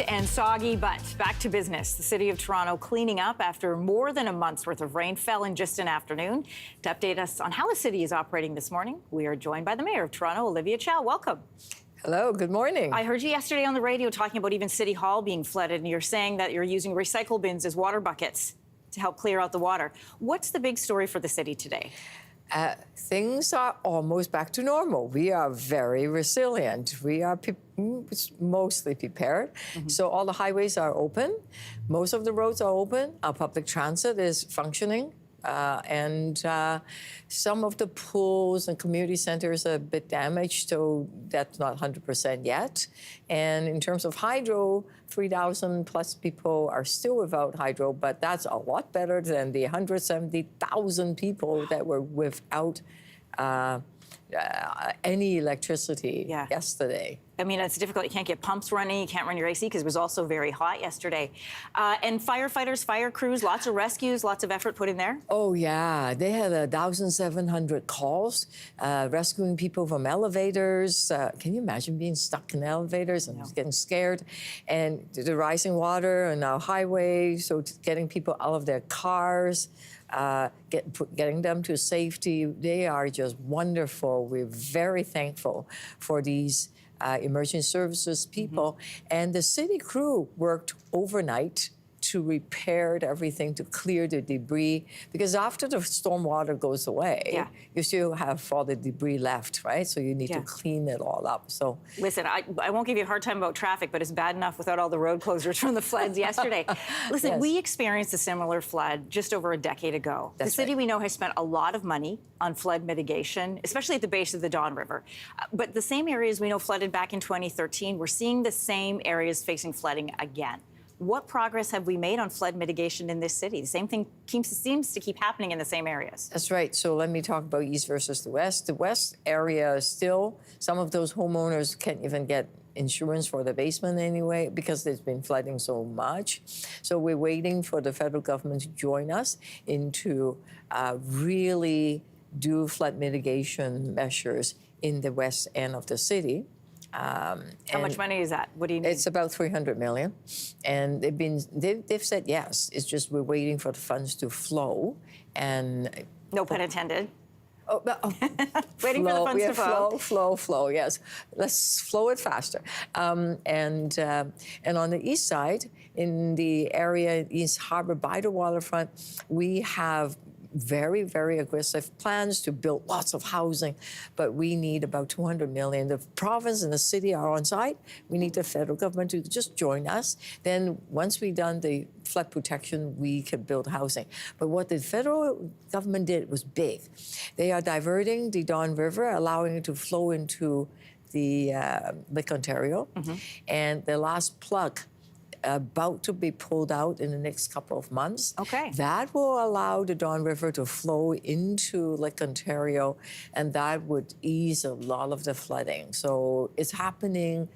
and soggy, but back to business. The City of Toronto cleaning up after more than a month's worth of rain fell in just an afternoon. To update us on how the city is operating this morning, we are joined by the Mayor of Toronto, Olivia Chow. Welcome. Hello, good morning. I heard you yesterday on the radio talking about even City Hall being flooded, and you're saying that you're using recycle bins as water buckets to help clear out the water. What's the big story for the city today? Things are almost back to normal. We are very resilient. We are mostly prepared. So all the highways are open. Most of the roads are open. Our public transit is functioning. And some of the pools and community centers are a bit damaged, so that's not 100% yet. And in terms of hydro, 3,000 plus people are still without hydro, but that's a lot better than the 170,000 people that were without any electricity yesterday. I mean, it's difficult. You can't get pumps running. You can't run your AC because it was also very hot yesterday. And firefighters, fire crews, lots of rescues, lots of effort put in there. Oh, yeah. They had 1,700 calls rescuing people from elevators. Can you imagine being stuck in elevators and getting scared? And the rising water on our highway, so getting people out of their cars, getting them to safety. They are just wonderful. We're very thankful for these emergency services people. And the city crew worked overnight to repair everything, to clear the debris. Because after the storm water goes away, you still have all the debris left, right? So you need to clean it all up. So listen, I won't give you a hard time about traffic, but it's bad enough without all the road closures from the floods yesterday. Listen, we experienced a similar flood just over a decade ago. The city we know has spent a lot of money on flood mitigation, especially at the base of the Don River. But the same areas we know flooded back in 2013, we're seeing the same areas facing flooding again. What progress have we made on flood mitigation in this city? The same thing seems to keep happening in the same areas. That's right. So let me talk about east versus the west. The west area still, some of those homeowners can't even get insurance for the basement anyway because there's been flooding so much. So we're waiting for the federal government to join us into really do flood mitigation measures in the west end of the city. How much money is that? What do you need? It's about $300 million, and they've said yes. It's just we're waiting for the funds to flow, and no pun intended. Waiting for the funds to flow. Yes, let's flow it faster. And on the east side, in the area East Harbor by the waterfront, we have very, very aggressive plans to build lots of housing, but we need about $200 million. The province and the city are on site. We need the federal government to just join us. Then once we've done the flood protection, we can build housing. But what the federal government did was big. They are diverting the Don River, allowing it to flow into the Lake Ontario. And the last plug about to be pulled out in the next couple of months. Okay. That will allow the Don River to flow into Lake Ontario, and that would ease a lot of the flooding. So it's happening,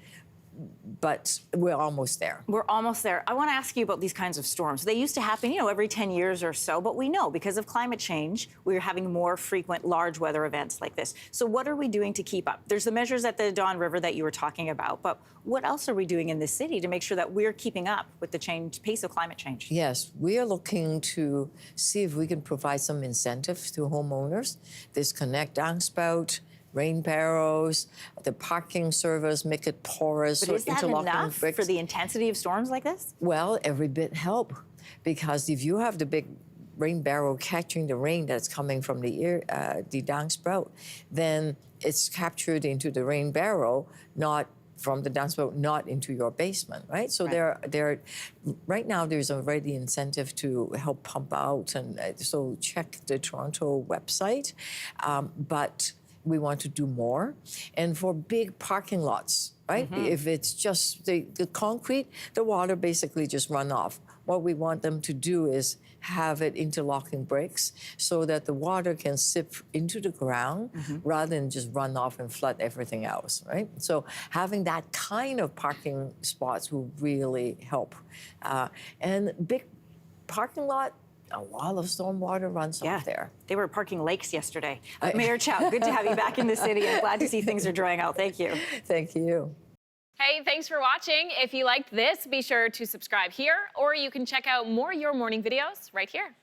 but we're almost there. We're almost there. I want to ask you about these kinds of storms. They used to happen, every 10 years or so, but we know because of climate change, we're having more frequent large weather events like this. So what are we doing to keep up? There's the measures at the Don River that you were talking about, but what else are we doing in this city to make sure that we're keeping up with the pace of climate change? Yes, we are looking to see if we can provide some incentives to homeowners. Disconnect downspout, rain barrels, the parking service, make it porous. But is that enough for the intensity of storms like this? Well, every bit help, because if you have the big rain barrel catching the rain that's coming from the downspout, then it's captured into the rain barrel, not from the downspout, not into your basement, right? So right now there's already incentive to help pump out, and so check the Toronto website, but we want to do more. And for big parking lots, right? If it's just the concrete, the water basically just run off. What we want them to do is have it interlocking bricks so that the water can seep into the ground rather than just run off and flood everything else, right? So having that kind of parking spots will really help. And big parking lot, a lot of stormwater runs off there. They were parking lakes yesterday. Mayor Chow, good to have you back in the city. I'm glad to see things are drying out. Thank you. Thank you. Hey, thanks for watching. If you liked this, be sure to subscribe here, or you can check out more Your Morning videos right here.